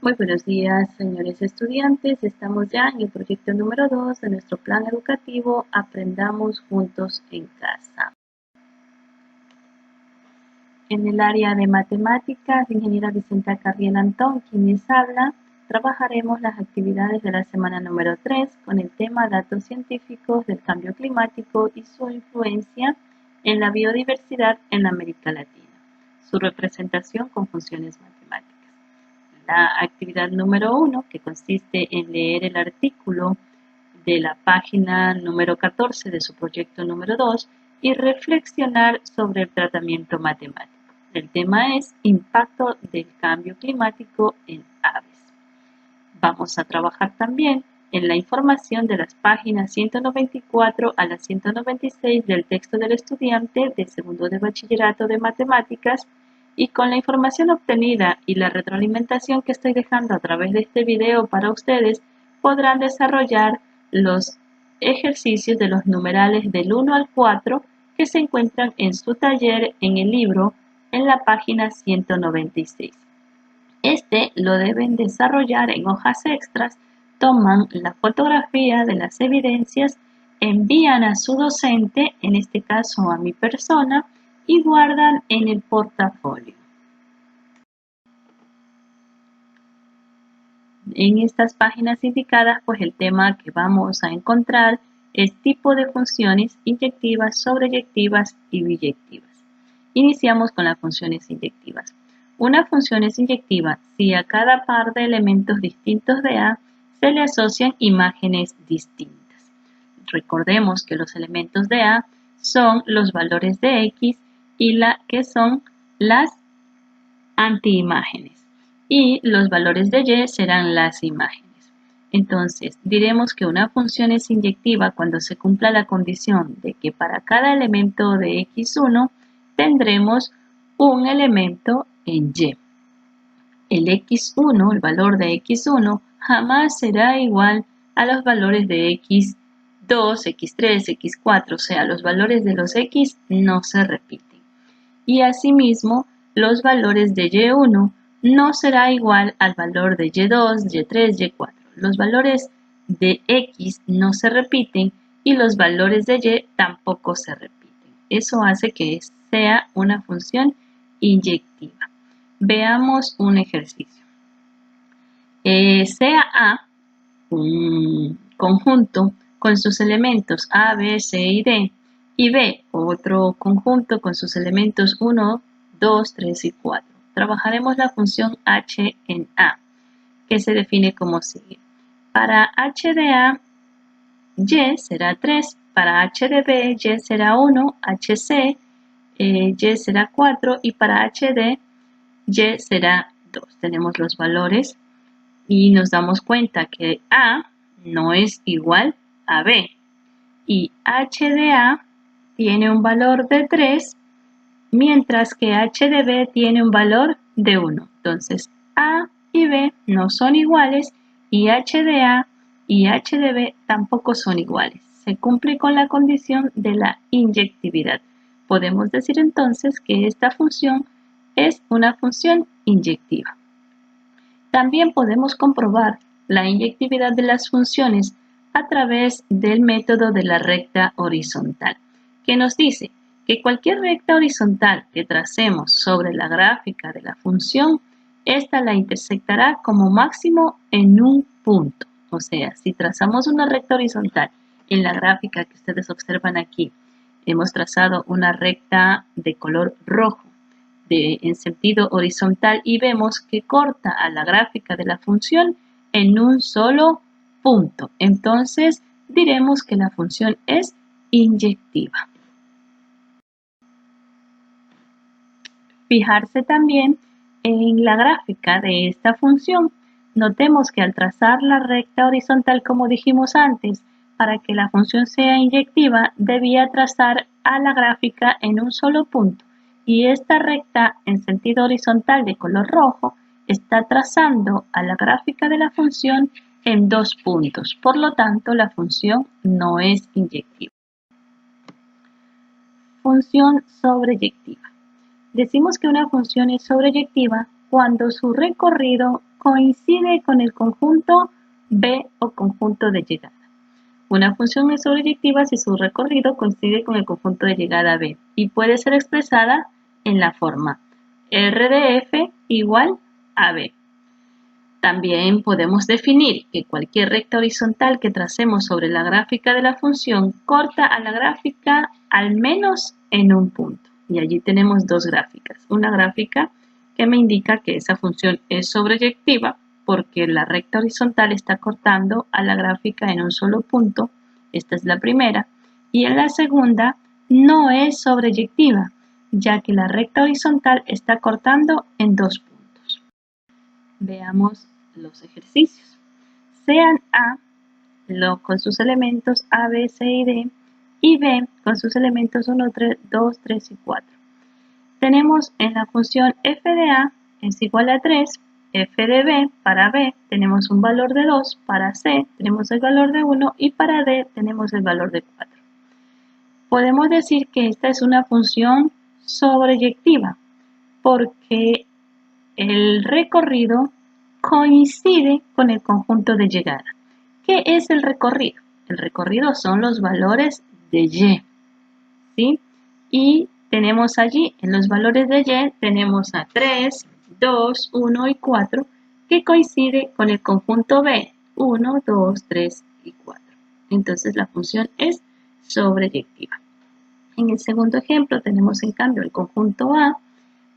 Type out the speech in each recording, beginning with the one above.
Muy buenos días, señores estudiantes. Estamos ya en el proyecto número 2 de nuestro plan educativo Aprendamos Juntos en Casa. En el área de matemáticas, ingeniera Vicenta Carriel Antón, quien les habla, trabajaremos las actividades de la semana número 3 con el tema datos científicos del cambio climático y su influencia en la biodiversidad en América Latina, su representación con funciones matemáticas. La actividad número 1, que consiste en leer el artículo de la página número 14 de su proyecto número 2 y reflexionar sobre el tratamiento matemático. El tema es impacto del cambio climático en aves. Vamos a trabajar también en la información de las páginas 194 a la 196 del texto del estudiante de segundo de bachillerato de matemáticas, y con la información obtenida y la retroalimentación que estoy dejando a través de este video para ustedes, podrán desarrollar los ejercicios de los numerales del 1 al 4 que se encuentran en su taller en el libro en la página 196. Este lo deben desarrollar en hojas extras, toman la fotografía de las evidencias, envían a su docente, en este caso a mi persona, y guardan en el portafolio. En estas páginas indicadas, pues el tema que vamos a encontrar es tipo de funciones inyectivas, sobreyectivas y biyectivas. Iniciamos con las funciones inyectivas. Una función es inyectiva si a cada par de elementos distintos de A se le asocian imágenes distintas. Recordemos que los elementos de A son los valores de X y que son las antiimágenes, y los valores de Y serán las imágenes. Entonces, diremos que una función es inyectiva cuando se cumpla la condición de que para cada elemento de X1 tendremos un elemento en Y. El X1, el valor de X1, jamás será igual a los valores de X2, X3, X4, o sea, los valores de los X no se repiten. Y asimismo, los valores de Y1 no será igual al valor de Y2, Y3, Y4. Los valores de X no se repiten y los valores de Y tampoco se repiten. Eso hace que sea una función inyectiva. Veamos un ejercicio. Sea A un conjunto con sus elementos A, B, C y D, y B otro conjunto con sus elementos 1, 2, 3 y 4. Trabajaremos la función h en A, que se define como sigue. Para h de A, Y será 3, para h de B, Y será 1, HC, Y será 4 y para HD, Y será 2. Tenemos los valores y nos damos cuenta que A no es igual a B y h de A tiene un valor de 3, mientras que h de B tiene un valor de 1. Entonces, A y B no son iguales y h de A y h de B tampoco son iguales. Se cumple con la condición de la inyectividad. Podemos decir entonces que esta función es una función inyectiva. También podemos comprobar la inyectividad de las funciones a través del método de la recta horizontal, que nos dice que cualquier recta horizontal que tracemos sobre la gráfica de la función, esta la intersectará como máximo en un punto. O sea, si trazamos una recta horizontal en la gráfica que ustedes observan aquí, hemos trazado una recta de color rojo en sentido horizontal y vemos que corta a la gráfica de la función en un solo punto. Entonces diremos que la función es inyectiva. Fijarse también en la gráfica de esta función. Notemos que al trazar la recta horizontal, como dijimos antes, para que la función sea inyectiva, debía trazar a la gráfica en un solo punto. Y esta recta en sentido horizontal de color rojo está trazando a la gráfica de la función en 2 puntos. Por lo tanto, la función no es inyectiva. Función sobreyectiva. Decimos que una función es sobreyectiva cuando su recorrido coincide con el conjunto B o conjunto de llegada. Una función es sobreyectiva si su recorrido coincide con el conjunto de llegada B y puede ser expresada en la forma R de F igual a B. También podemos definir que cualquier recta horizontal que tracemos sobre la gráfica de la función corta a la gráfica al menos en un punto. Y allí tenemos dos gráficas. Una gráfica que me indica que esa función es sobreyectiva porque la recta horizontal está cortando a la gráfica en un solo punto. Esta es la primera. Y en la segunda no es sobreyectiva, ya que la recta horizontal está cortando en dos puntos. Veamos los ejercicios. Sean A con sus elementos A, B, C y D y B con sus elementos 1, 3, 2, 3 y 4. Tenemos en la función f de A es igual a 3, f de B para B tenemos un valor de 2, para C tenemos el valor de 1 y para D tenemos el valor de 4. Podemos decir que esta es una función sobreyectiva porque el recorrido coincide con el conjunto de llegada. ¿Qué es el recorrido? El recorrido son los valores de Y, ¿sí? Y tenemos allí, en los valores de Y, tenemos a 3, 2, 1 y 4, que coincide con el conjunto B, 1, 2, 3 y 4. Entonces la función es sobreyectiva. En el segundo ejemplo tenemos en cambio el conjunto A,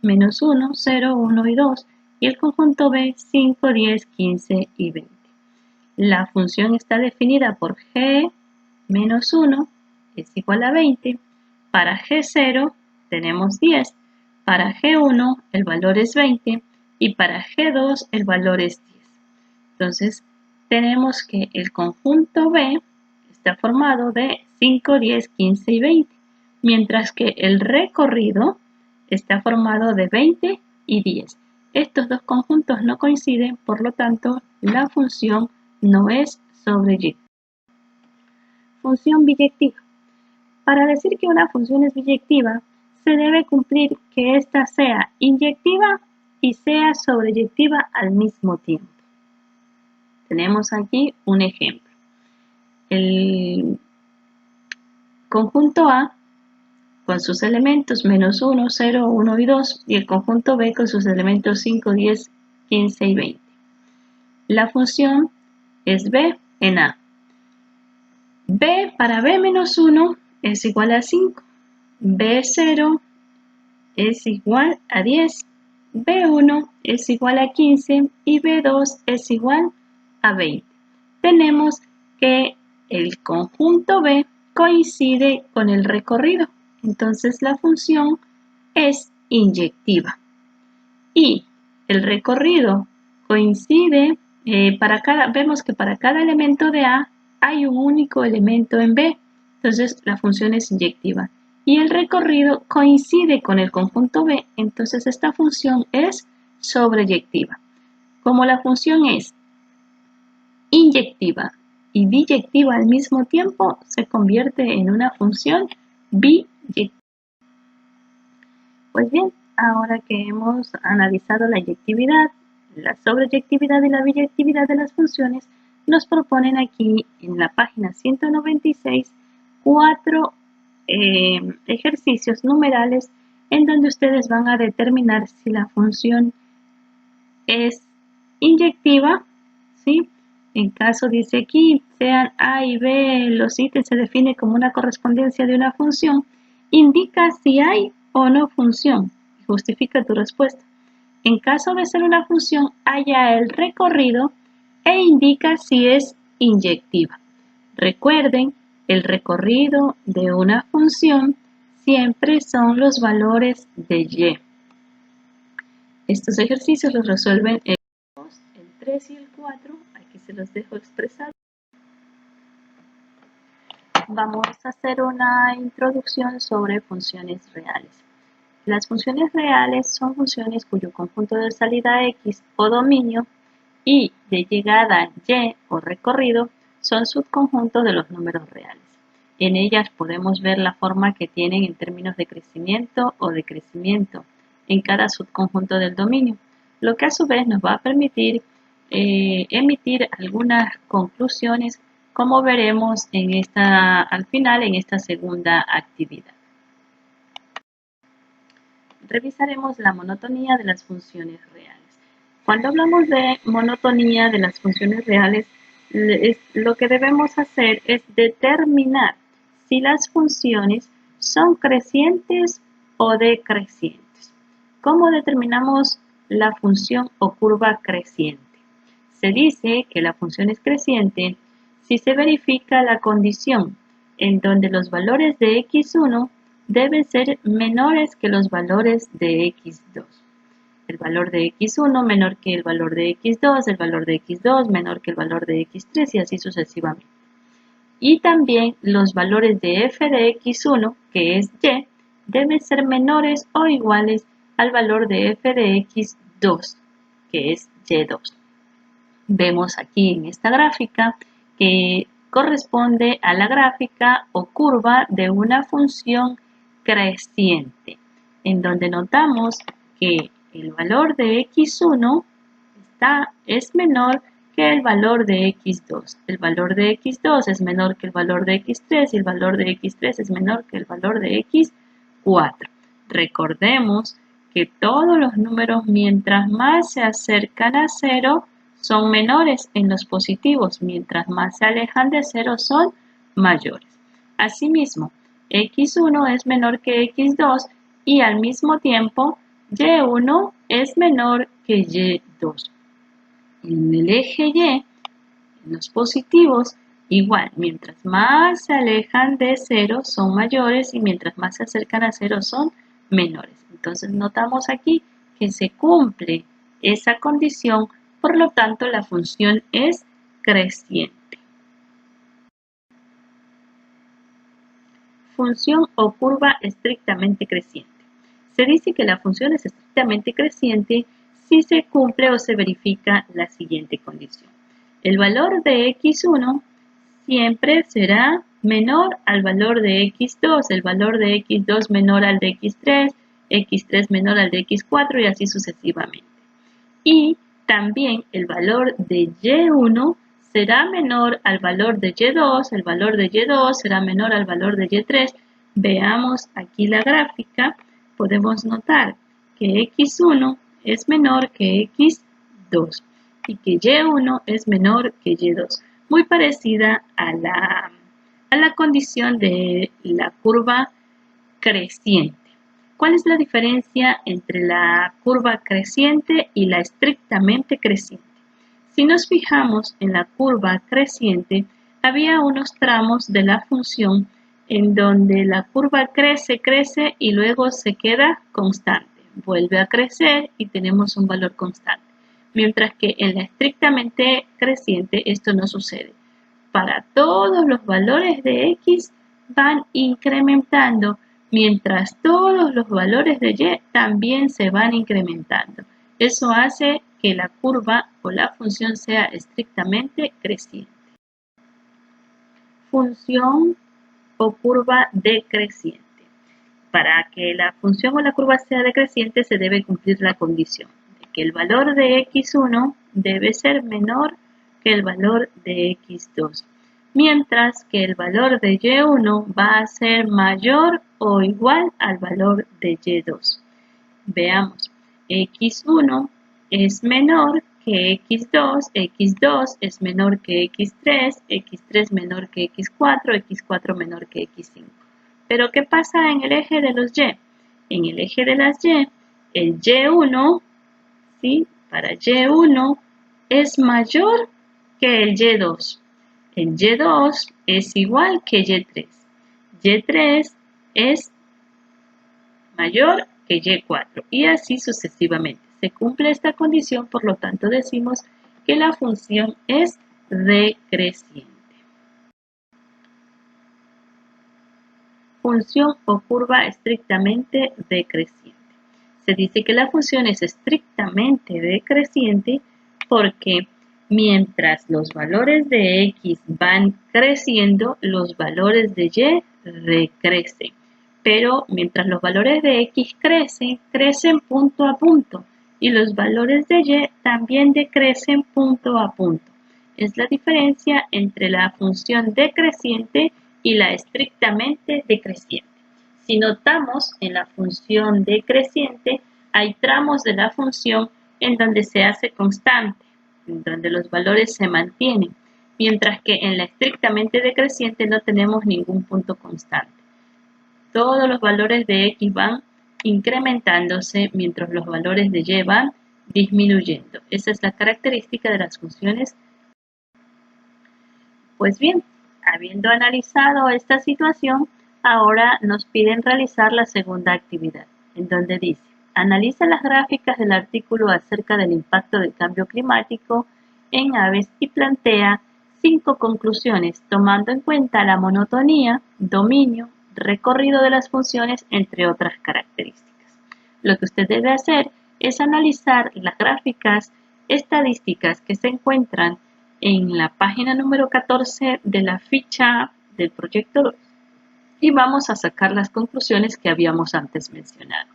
menos 1, 0, 1 y 2, y el conjunto B, 5, 10, 15 y 20. La función está definida por G menos 1 es igual a 20. Para G0 tenemos 10. Para G1 el valor es 20 y para G2 el valor es 10. Entonces tenemos que el conjunto B está formado de 5, 10, 15 y 20, mientras que el recorrido está formado de 20 y 10. Estos dos conjuntos no coinciden, por lo tanto, la función no es sobreyectiva. Función biyectiva. Para decir que una función es biyectiva, se debe cumplir que ésta sea inyectiva y sea sobreyectiva al mismo tiempo. Tenemos aquí un ejemplo. El conjunto A con sus elementos menos 1, 0, 1 y 2 y el conjunto B con sus elementos 5, 10, 15 y 20. La función es B en A. B para B menos 1 es igual a 5. B0 es igual a 10. B1 es igual a 15 y B2 es igual a 20. Tenemos que el conjunto B coincide con el recorrido. Entonces la función es inyectiva. Y el recorrido coincide, vemos que para cada elemento de A hay un único elemento en B. Entonces la función es inyectiva. Y el recorrido coincide con el conjunto B, entonces esta función es sobreyectiva. Como la función es inyectiva y biyectiva al mismo tiempo, se convierte en una función biyectiva. Pues bien, ahora que hemos analizado la inyectividad, la sobreyectividad y la biyectividad de las funciones, nos proponen aquí en la página 196 cuatro ejercicios numerales en donde ustedes van a determinar si la función es inyectiva, ¿sí? En caso dice aquí, sean A y B, los ítems se define como una correspondencia de una función, indica si hay o no función, justifica tu respuesta. En caso de ser una función, halla el recorrido e indica si es inyectiva. Recuerden, el recorrido de una función siempre son los valores de Y. Estos ejercicios los resuelven el 3 y el 4, aquí se los dejo expresados. Vamos a hacer una introducción sobre funciones reales. Las funciones reales son funciones cuyo conjunto de salida X o dominio y de llegada Y o recorrido son subconjuntos de los números reales. En ellas podemos ver la forma que tienen en términos de crecimiento o decrecimiento en cada subconjunto del dominio, lo que a su vez nos va a permitir emitir algunas conclusiones, como veremos al final en esta segunda actividad. Revisaremos la monotonía de las funciones reales. Cuando hablamos de monotonía de las funciones reales, lo que debemos hacer es determinar si las funciones son crecientes o decrecientes. ¿Cómo determinamos la función o curva creciente? Se dice que la función es creciente si se verifica la condición en donde los valores de x1 deben ser menores que los valores de x2. El valor de x1 menor que el valor de x2, el valor de x2 menor que el valor de x3 y así sucesivamente. Y también los valores de f de x1, que es y, deben ser menores o iguales al valor de f de x2, que es y2. Vemos aquí en esta gráfica que corresponde a la gráfica o curva de una función creciente, en donde notamos que el valor de x1 es menor que el valor de x2. El valor de x2 es menor que el valor de x3 y el valor de x3 es menor que el valor de x4. Recordemos que todos los números, mientras más se acercan a 0, son menores en los positivos, mientras más se alejan de 0 son mayores. Asimismo, x1 es menor que x2 y al mismo tiempo y1 es menor que y2. En el eje Y, en los positivos, igual, mientras más se alejan de 0 son mayores y mientras más se acercan a 0 son menores. Entonces notamos aquí que se cumple esa condición, por lo tanto la función es creciente. Función o curva estrictamente creciente. Se dice que la función es estrictamente creciente si se cumple o se verifica la siguiente condición. El valor de x1 siempre será menor al valor de x2, el valor de x2 menor al de x3, x3 menor al de x4 y así sucesivamente. Y también el valor de y1 será menor al valor de y2, el valor de y2 será menor al valor de y3. Veamos aquí la gráfica, podemos notar que x1 es menor que x2 y que y1 es menor que y2, muy parecida a la condición de la curva creciente. ¿Cuál es la diferencia entre la curva creciente y la estrictamente creciente? Si nos fijamos en la curva creciente, había unos tramos de la función en donde la curva crece y luego se queda constante. Vuelve a crecer y tenemos un valor constante. Mientras que en la estrictamente creciente esto no sucede. Para todos los valores de x van incrementando, mientras todos los valores de y también se van incrementando. Eso hace que la curva o la función sea estrictamente creciente. Función o curva decreciente. Para que la función o la curva sea decreciente se debe cumplir la condición de que el valor de x1 debe ser menor que el valor de x2, mientras que el valor de y1 va a ser mayor o igual al valor de y2. Veamos, x1 es menor que x2, x2 es menor que x3, x3 menor que x4, x4 menor que x5. Pero ¿qué pasa en el eje de los y? En el eje de las y, el y1, ¿sí? Para y1 es mayor que el y2. El y2 es igual que y3. y3 es mayor que y4 y así sucesivamente. Se cumple esta condición, por lo tanto decimos que la función es decreciente. Función o curva estrictamente decreciente. Se dice que la función es estrictamente decreciente porque mientras los valores de x van creciendo, los valores de y decrecen. Pero mientras los valores de x crecen punto a punto. y los valores de y también decrecen punto a punto. Es la diferencia entre la función decreciente y la estrictamente decreciente. Si notamos en la función decreciente, hay tramos de la función en donde se hace constante, en donde los valores se mantienen, mientras que en la estrictamente decreciente no tenemos ningún punto constante. Todos los valores de x van incrementándose mientras los valores de y van disminuyendo. Esa es la característica de las funciones. Pues bien, habiendo analizado esta situación, ahora nos piden realizar la segunda actividad, en donde dice: analiza las gráficas del artículo acerca del impacto del cambio climático en aves y plantea 5 conclusiones, tomando en cuenta la monotonía, dominio, recorrido de las funciones, entre otras características. Lo que usted debe hacer es analizar las gráficas estadísticas que se encuentran en la página número 14 de la ficha del proyecto y vamos a sacar las conclusiones que habíamos antes mencionado.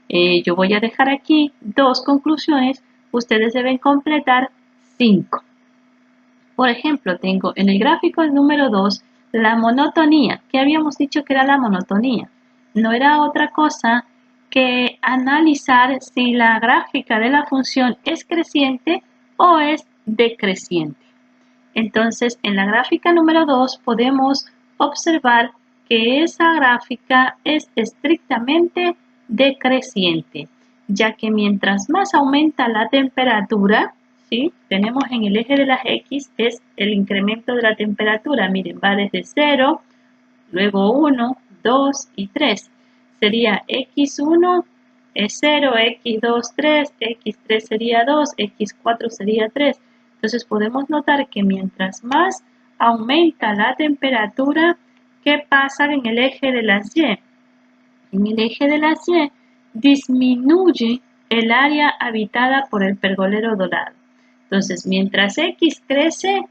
Yo voy a dejar aquí 2 conclusiones, ustedes deben completar 5. Por ejemplo, tengo en el gráfico número 2 la monotonía. ¿Qué habíamos dicho que era la monotonía? No era otra cosa que analizar si la gráfica de la función es creciente o es decreciente. Entonces, en la gráfica número 2 podemos observar que esa gráfica es estrictamente decreciente, ya que mientras más aumenta la temperatura, ¿sí? Tenemos en el eje de las X es el incremento de la temperatura. Miren, va desde 0, luego 1, 2 y 3. Sería X1 es 0, X2, 3, X3 sería 2, X4 sería 3. Entonces podemos notar que mientras más aumenta la temperatura, ¿qué pasa en el eje de las Y? En el eje de las Y disminuye el área habitada por el pergolero dorado. Entonces, mientras X crece,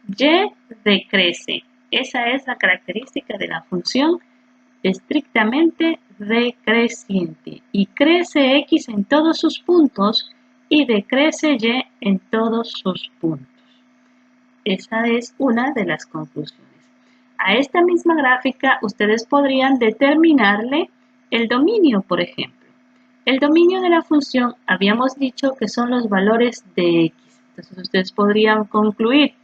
Y decrece. Esa es la característica de la función estrictamente decreciente. Y crece X en todos sus puntos y decrece Y en todos sus puntos. Esa es una de las conclusiones. A esta misma gráfica ustedes podrían determinarle el dominio, por ejemplo. El dominio de la función habíamos dicho que son los valores de X. Entonces ustedes podrían concluir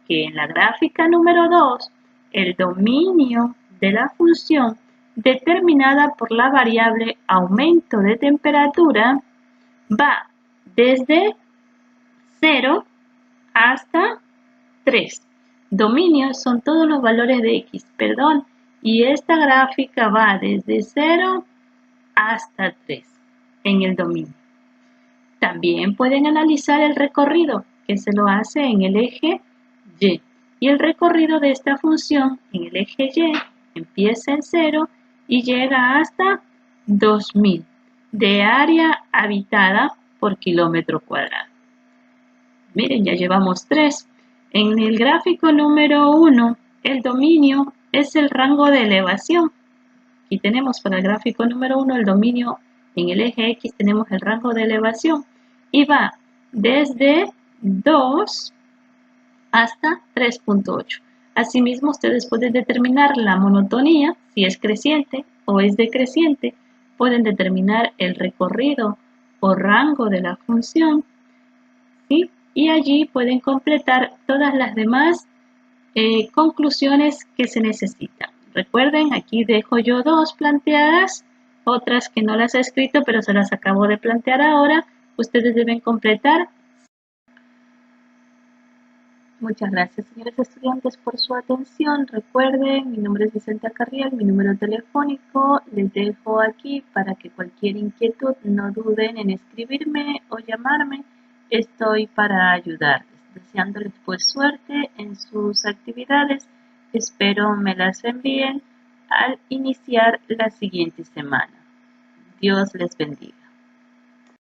que en la gráfica número 2, el dominio de la función determinada por la variable aumento de temperatura va desde 0 hasta 3. Dominios son todos los valores de X, perdón, y esta gráfica va desde 0 hasta 3 en el dominio. También pueden analizar el recorrido que se lo hace en el eje Y. Y el recorrido de esta función en el eje Y empieza en 0 y llega hasta 2000 de área habitada por kilómetro cuadrado. Miren, ya llevamos 3. En el gráfico número 1, el dominio es el rango de elevación. Aquí tenemos para el gráfico número 1 el dominio en el eje X, tenemos el rango de elevación y va desde 2 hasta 3.8. Asimismo, ustedes pueden determinar la monotonía, si es creciente o es decreciente. Pueden determinar el recorrido o rango de la función, ¿sí? Y allí pueden completar todas las demás conclusiones que se necesitan. Recuerden, aquí dejo yo 2 planteadas, otras que no las he escrito, pero se las acabo de plantear ahora. Ustedes deben completar. Muchas gracias, señores estudiantes, por su atención. Recuerden, mi nombre es Vicente Carriel, mi número telefónico les dejo aquí para que cualquier inquietud no duden en escribirme o llamarme. Estoy para ayudarles, deseándoles pues suerte en sus actividades. Espero me las envíen al iniciar la siguiente semana. Dios les bendiga.